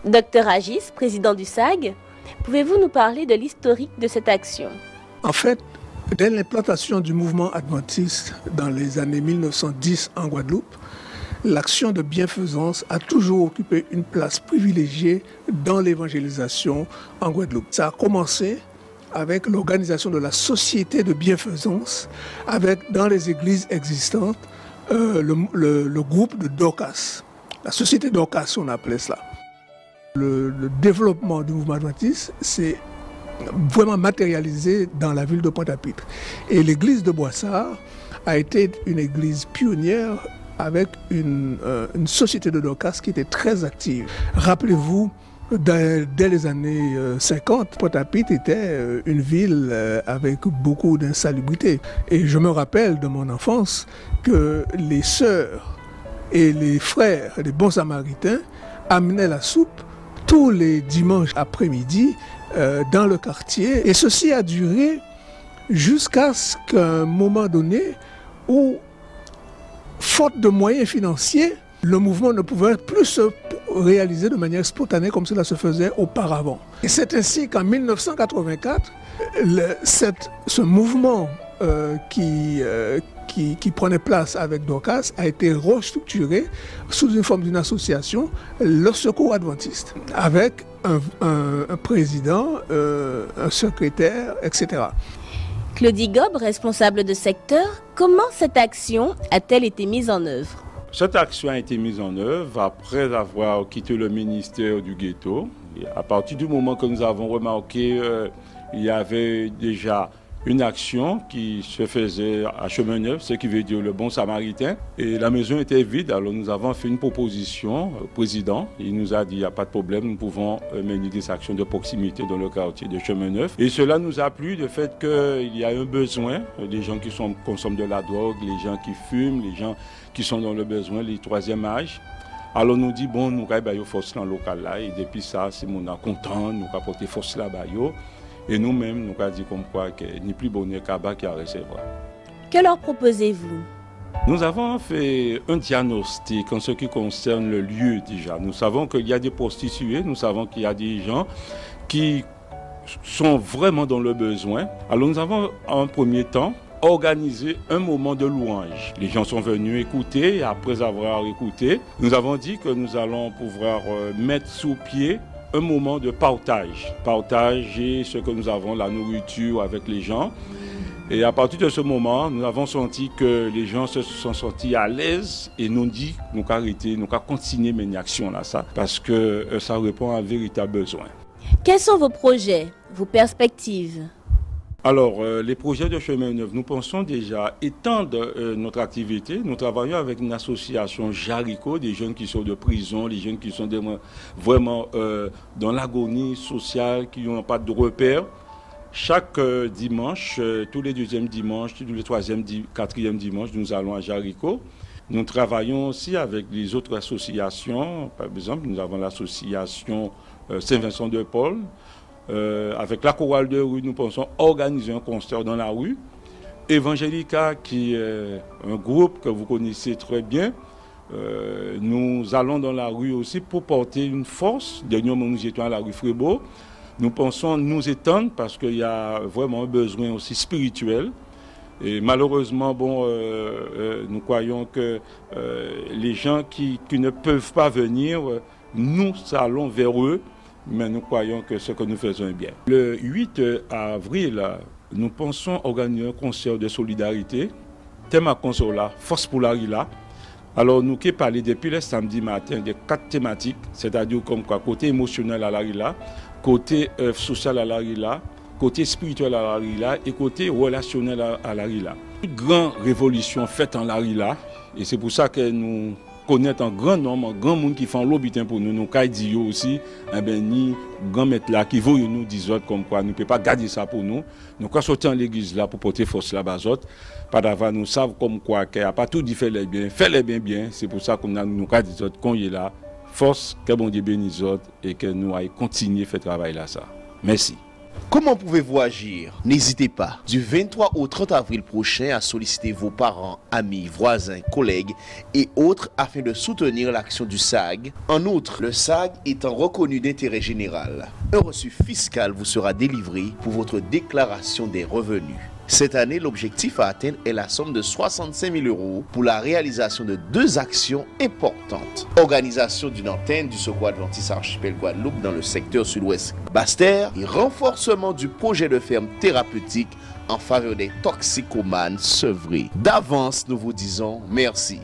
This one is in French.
Docteur Agis, président du SAG, pouvez-vous nous parler de l'historique de cette action? En fait, dès l'implantation du mouvement adventiste dans les années 1910 en Guadeloupe, l'action de bienfaisance a toujours occupé une place privilégiée dans l'évangélisation en Guadeloupe. Ça a commencé avec l'organisation de la société de bienfaisance, avec dans les églises existantes le groupe de Dorcas. La société Dorcas, on appelait cela. Le développement du mouvement adventiste, c'est vraiment matérialisé dans la ville de Pointe-à-Pitre. Et l'église de Boissard a été une église pionnière avec une société de Dorcas qui était très active. Rappelez-vous, dès les années 50, Pointe-à-Pitre était une ville avec beaucoup d'insalubrité. Et je me rappelle de mon enfance que les sœurs et les frères, les bons samaritains, amenaient la soupe tous les dimanches après-midi dans le quartier. Et ceci a duré jusqu'à ce qu'à un moment donné où, faute de moyens financiers, le mouvement ne pouvait plus se réaliser de manière spontanée comme cela se faisait auparavant. Et c'est ainsi qu'en 1984, ce mouvement qui prenait place avec Dorcas a été restructuré sous une forme d'une association, le Secours Adventiste, avec un président, un secrétaire, etc. Claudie Gob, responsable de secteur, comment cette action a-t-elle été mise en œuvre? Cette action a été mise en œuvre après avoir quitté le ministère du ghetto. Et à partir du moment que nous avons remarqué qu'il y avait déjà une action qui se faisait à Chemin Neuf, ce qui veut dire le bon samaritain. Et la maison était vide, alors nous avons fait une proposition au président. Il nous a dit, il n'y a pas de problème, nous pouvons mener des actions de proximité dans le quartier de Chemin Neuf. Et cela nous a plu, le fait qu'il y a un besoin, des gens qui consomment de la drogue, les gens qui fument, les gens qui sont dans le besoin, les troisième âge. Alors nous dit, bon, nous avons force dans le local là, et depuis ça, c'est mon content, nous avons porté force là-bas. Et nous-mêmes, nous avons dit comme quoi qu'il n'y a plus bonheur qu'à qui a recevoir. Que leur proposez-vous? Nous avons fait un diagnostic en ce qui concerne le lieu déjà. Nous savons qu'il y a des prostituées, nous savons qu'il y a des gens qui sont vraiment dans le besoin. Alors nous avons en premier temps organisé un moment de louange. Les gens sont venus écouter et après avoir écouté, nous avons dit que nous allons pouvoir mettre sous pied un moment de partager ce que nous avons, la nourriture avec les gens. Et à partir de ce moment, nous avons senti que les gens se sont sentis à l'aise et nous dit nous avons arrêté, nous avons continué mes actions là, ça, parce que ça répond à un véritable besoin. Quels sont vos projets, vos perspectives? Alors, les projets de Chemin Neuf, nous pensons déjà étendre notre activité. Nous travaillons avec une association Jarico, des jeunes qui sont de prison, les jeunes qui sont vraiment dans l'agonie sociale, qui n'ont pas de repères. Chaque dimanche, tous les deuxièmes dimanches, tous les troisième, quatrième dimanche, nous allons à Jarico. Nous travaillons aussi avec les autres associations. Par exemple, nous avons l'association Saint-Vincent-de-Paul. Avec la chorale de rue, nous pensons organiser un concert dans la rue. Evangelica, qui est un groupe que vous connaissez très bien, nous allons dans la rue aussi pour porter une force. Dernièrement, nous étions à la rue Frébeau. Nous pensons nous étendre parce qu'il y a vraiment un besoin aussi spirituel. Et malheureusement, nous croyons que les gens qui ne peuvent pas venir, nous allons vers eux. Mais nous croyons que ce que nous faisons est bien. Le 8 avril, nous pensons organiser un concert de solidarité. Thème à concert là, Force pour la Rila. Alors nous qui parlons depuis le samedi matin de 4 thématiques, c'est-à-dire comme quoi, côté émotionnel à la Rila, côté social à la Rila, côté spirituel à la Rila et côté relationnel à la Rila. Une grande révolution faite en la Rila et c'est pour ça que nous connaître un grand nombre, un grand monde qui font l'obitin pour nous, nous dit aussi, ni grand maître là qui veut nous dire comme quoi, nous ne pouvons pas garder ça pour nous. Nous quand sortir en l'église là pour porter force là-bas, pas d'avant nous savons comme quoi qu'il n'y a pas tout dit faire les bien, c'est pour ça qu'on a nous dit qu'on est là, force, que bon Dieu bénisse et que nous allons continuer à faire travail là ça. Merci. Comment pouvez-vous agir? N'hésitez pas, du 23 au 30 avril prochain, à solliciter vos parents, amis, voisins, collègues et autres afin de soutenir l'action du SAG. En outre, le SAG étant reconnu d'intérêt général, un reçu fiscal vous sera délivré pour votre déclaration des revenus. Cette année, l'objectif à atteindre est la somme de 65 000 € pour la réalisation de 2 actions importantes. Organisation d'une antenne du Secours Adventiste Archipel Guadeloupe dans le secteur sud-ouest Basse-Terre et renforcement du projet de ferme thérapeutique en faveur des toxicomanes sevrés. D'avance, nous vous disons merci.